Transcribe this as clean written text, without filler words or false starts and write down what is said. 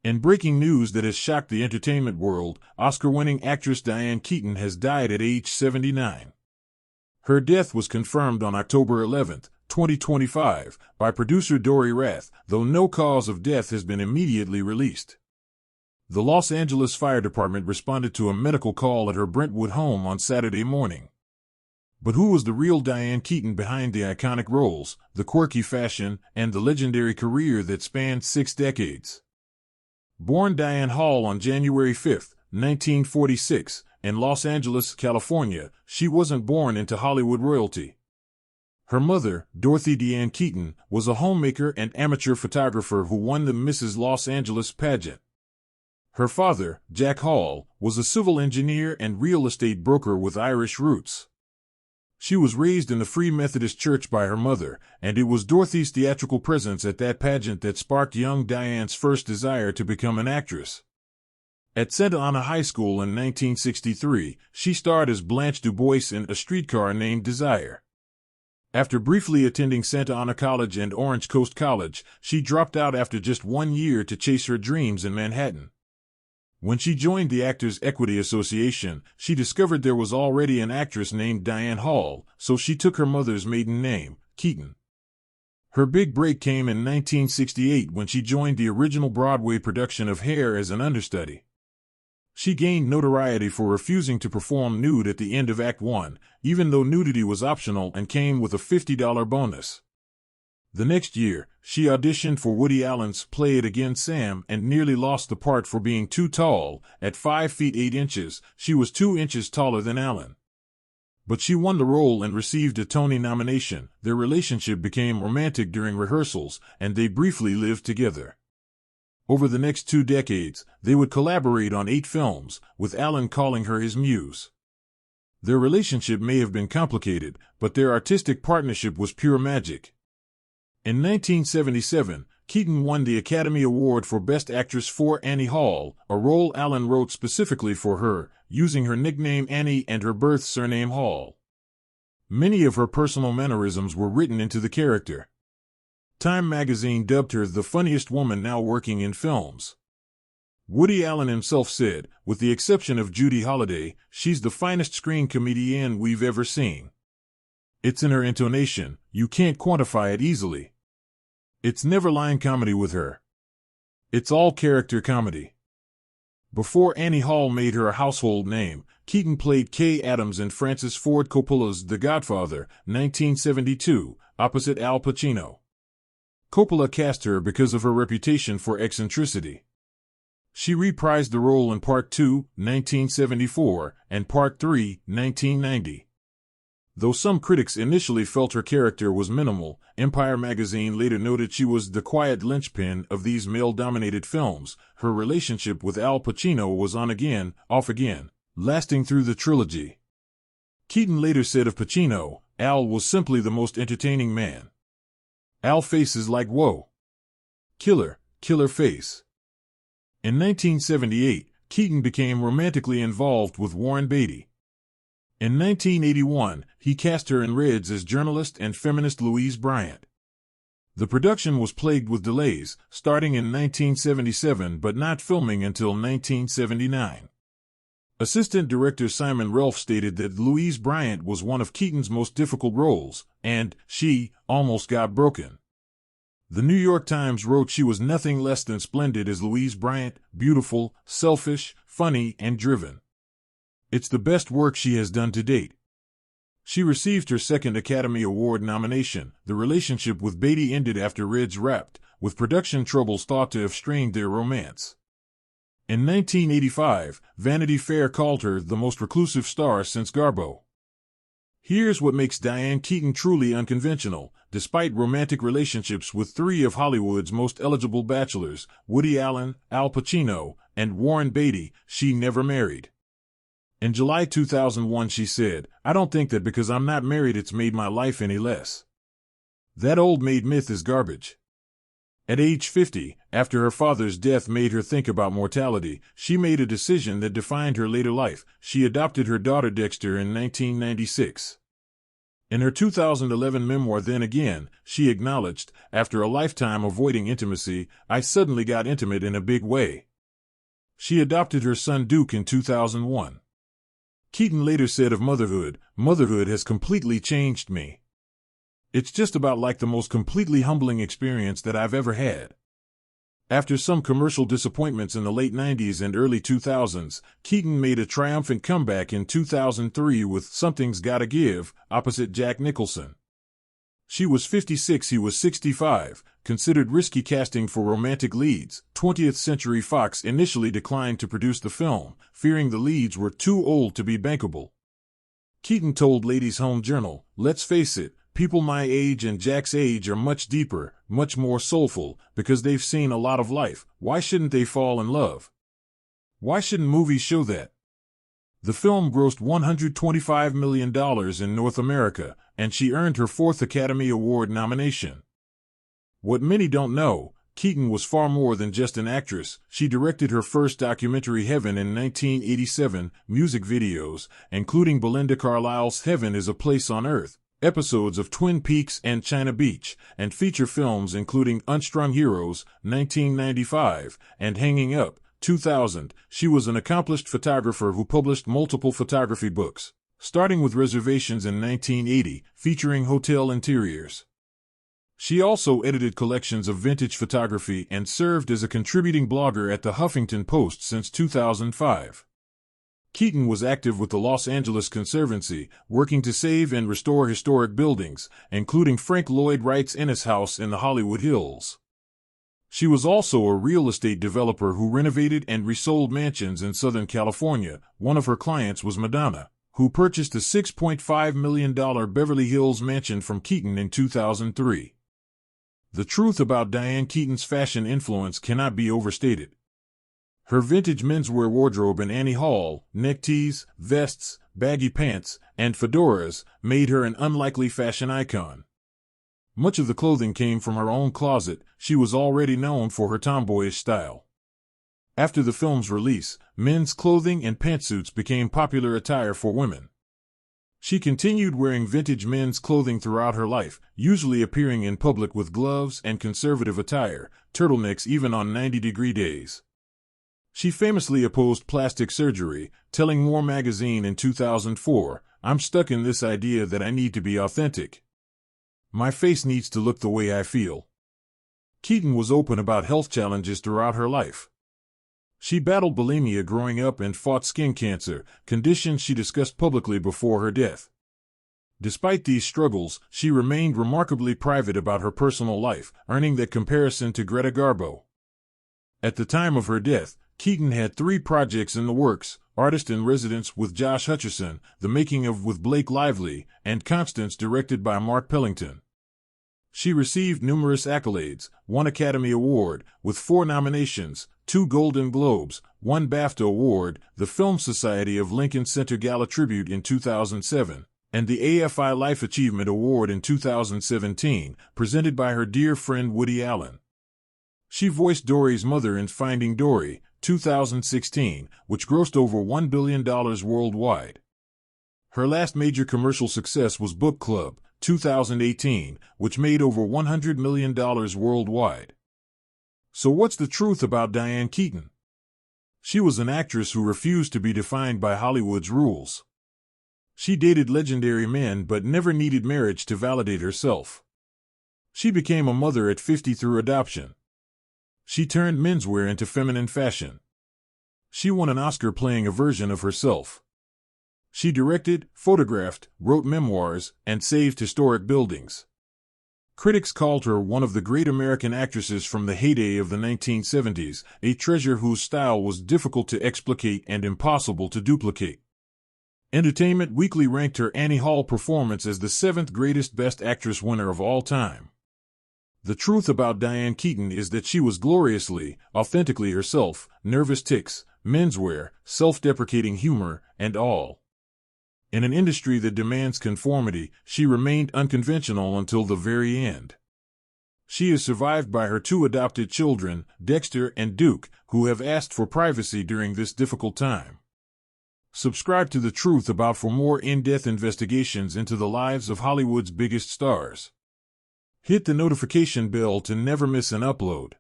In breaking news that has shocked the entertainment world, Oscar-winning actress Diane Keaton has died at age 79. Her death was confirmed on October 11, 2025, by producer Dory Rath, though no cause of death has been immediately released. The Los Angeles Fire Department responded to a medical call at her Brentwood home on Saturday morning. But who was the real Diane Keaton behind the iconic roles, the quirky fashion, and the legendary career that spanned 6 decades? Born Diane Hall on January 5, 1946, in Los Angeles, California, she wasn't born into Hollywood royalty. Her mother, Dorothy Diane Keaton, was a homemaker and amateur photographer who won the Mrs. Los Angeles pageant. Her father, Jack Hall, was a civil engineer and real estate broker with Irish roots. She was raised in the Free Methodist Church by her mother, and it was Dorothy's theatrical presence at that pageant that sparked young Diane's first desire to become an actress. At Santa Ana High School in 1963, she starred as Blanche DuBois in A Streetcar Named Desire. After briefly attending Santa Ana College and Orange Coast College, she dropped out after just 1 year to chase her dreams in Manhattan. When she joined the Actors Equity Association, she discovered there was already an actress named Diane Hall, so she took her mother's maiden name, Keaton. Her big break came in 1968 when she joined the original Broadway production of Hair as an understudy. She gained notoriety for refusing to perform nude at the end of Act 1, even though nudity was optional and came with a $50 bonus. The next year, she auditioned for Woody Allen's Play It Again Sam and nearly lost the part for being too tall. At 5 feet 8 inches, she was 2 inches taller than Allen. But she won the role and received a Tony nomination. Their relationship became romantic during rehearsals, and they briefly lived together. Over the next 2 decades, they would collaborate on 8 films, with Allen calling her his muse. Their relationship may have been complicated, but their artistic partnership was pure magic. In 1977, Keaton won the Academy Award for Best Actress for Annie Hall, a role Allen wrote specifically for her, using her nickname Annie and her birth surname Hall. Many of her personal mannerisms were written into the character. Time magazine dubbed her the funniest woman now working in films. Woody Allen himself said, with the exception of Judy Holliday, she's the finest screen comedienne we've ever seen. It's in her intonation, you can't quantify it easily. It's never line comedy with her. It's all character comedy. Before Annie Hall made her a household name, Keaton played Kay Adams in Francis Ford Coppola's The Godfather, 1972, opposite Al Pacino. Coppola cast her because of her reputation for eccentricity. She reprised the role in Part 2, 1974, and Part 3, 1990. Though some critics initially felt her character was minimal, Empire magazine later noted she was the quiet linchpin of these male-dominated films. Her relationship with Al Pacino was on again, off again, lasting through the trilogy. Keaton later said of Pacino, Al was simply the most entertaining man. Al faces like whoa. Killer face. In 1978, Keaton became romantically involved with Warren Beatty. In 1981, he cast her in Reds as journalist and feminist Louise Bryant. The production was plagued with delays, starting in 1977 but not filming until 1979. Assistant director Simon Relf stated that Louise Bryant was one of Keaton's most difficult roles, and she almost got broken. The New York Times wrote she was nothing less than splendid as Louise Bryant, beautiful, selfish, funny, and driven. It's the best work she has done to date. She received her second Academy Award nomination. The relationship with Beatty ended after Reds wrapped, with production troubles thought to have strained their romance. In 1985, Vanity Fair called her the most reclusive star since Garbo. Here's what makes Diane Keaton truly unconventional. Despite romantic relationships with 3 of Hollywood's most eligible bachelors, Woody Allen, Al Pacino, and Warren Beatty, she never married. In July 2001 she said, I don't think that because I'm not married it's made my life any less. That old maid myth is garbage. At age 50, after her father's death made her think about mortality, she made a decision that defined her later life. She adopted her daughter Dexter in 1996. In her 2011 memoir Then Again, she acknowledged, after a lifetime avoiding intimacy, I suddenly got intimate in a big way. She adopted her son Duke in 2001. Keaton later said of motherhood has completely changed me. It's just about like the most completely humbling experience that I've ever had. After some commercial disappointments in the late 90s and early 2000s, Keaton made a triumphant comeback in 2003 with Something's Gotta Give, opposite Jack Nicholson. She was 56, he was 65, considered risky casting for romantic leads. 20th Century Fox initially declined to produce the film, fearing the leads were too old to be bankable. Keaton told Ladies' Home Journal, "Let's face it, people my age and Jack's age are much deeper, much more soulful, because they've seen a lot of life. Why shouldn't they fall in love? Why shouldn't movies show that?" The film grossed $125 million in North America, and she earned her 4th Academy Award nomination. What many don't know, Keaton was far more than just an actress. She directed her first documentary Heaven in 1987, music videos, including Belinda Carlisle's Heaven is a Place on Earth, episodes of Twin Peaks and China Beach, and feature films including Unstrung Heroes, 1995, and Hanging Up, 2000. She was an accomplished photographer who published multiple photography books, starting with Reservations in 1980, featuring hotel interiors. She also edited collections of vintage photography and served as a contributing blogger at the Huffington Post since 2005. Keaton was active with the Los Angeles Conservancy, working to save and restore historic buildings, including Frank Lloyd Wright's Ennis House in the Hollywood Hills. She was also a real estate developer who renovated and resold mansions in Southern California. One of her clients was Madonna, who purchased a $6.5 million Beverly Hills mansion from Keaton in 2003. The truth about Diane Keaton's fashion influence cannot be overstated. Her vintage menswear wardrobe in Annie Hall, neckties, vests, baggy pants, and fedoras made her an unlikely fashion icon. Much of the clothing came from her own closet. She was already known for her tomboyish style. After the film's release, men's clothing and pantsuits became popular attire for women. She continued wearing vintage men's clothing throughout her life, usually appearing in public with gloves and conservative attire, turtlenecks even on 90-degree days. She famously opposed plastic surgery, telling More magazine in 2004, "I'm stuck in this idea that I need to be authentic. My face needs to look the way I feel." Keaton was open about health challenges throughout her life. She battled bulimia growing up and fought skin cancer, conditions she discussed publicly before her death. Despite these struggles, she remained remarkably private about her personal life, earning that comparison to Greta Garbo. At the time of her death, Keaton had 3 projects in the works: Artist in Residence with Josh Hutcherson, The Making of with Blake Lively, and Constance directed by Mark Pellington. She received numerous accolades, 1 Academy Award, with 4 nominations, 2 Golden Globes, 1 BAFTA Award, the Film Society of Lincoln Center Gala Tribute in 2007, and the AFI Life Achievement Award in 2017, presented by her dear friend Woody Allen. She voiced Dory's mother in Finding Dory, 2016, which grossed over $1 billion worldwide. Her last major commercial success was Book Club, 2018, which made over $100 million worldwide. So what's the truth about Diane Keaton? She was an actress who refused to be defined by Hollywood's rules. She dated legendary men but never needed marriage to validate herself. She became a mother at 50 through adoption. She turned menswear into feminine fashion. She won an Oscar playing a version of herself. She directed, photographed, wrote memoirs, and saved historic buildings. Critics called her one of the great American actresses from the heyday of the 1970s, a treasure whose style was difficult to explicate and impossible to duplicate. Entertainment Weekly ranked her Annie Hall performance as the 7th greatest Best Actress winner of all time. The truth about Diane Keaton is that she was gloriously, authentically herself, nervous tics, menswear, self-deprecating humor, and all. In an industry that demands conformity, she remained unconventional until the very end. She is survived by her 2 adopted children, Dexter and Duke, who have asked for privacy during this difficult time. Subscribe to The Truth About for more in-depth investigations into the lives of Hollywood's biggest stars. Hit the notification bell to never miss an upload.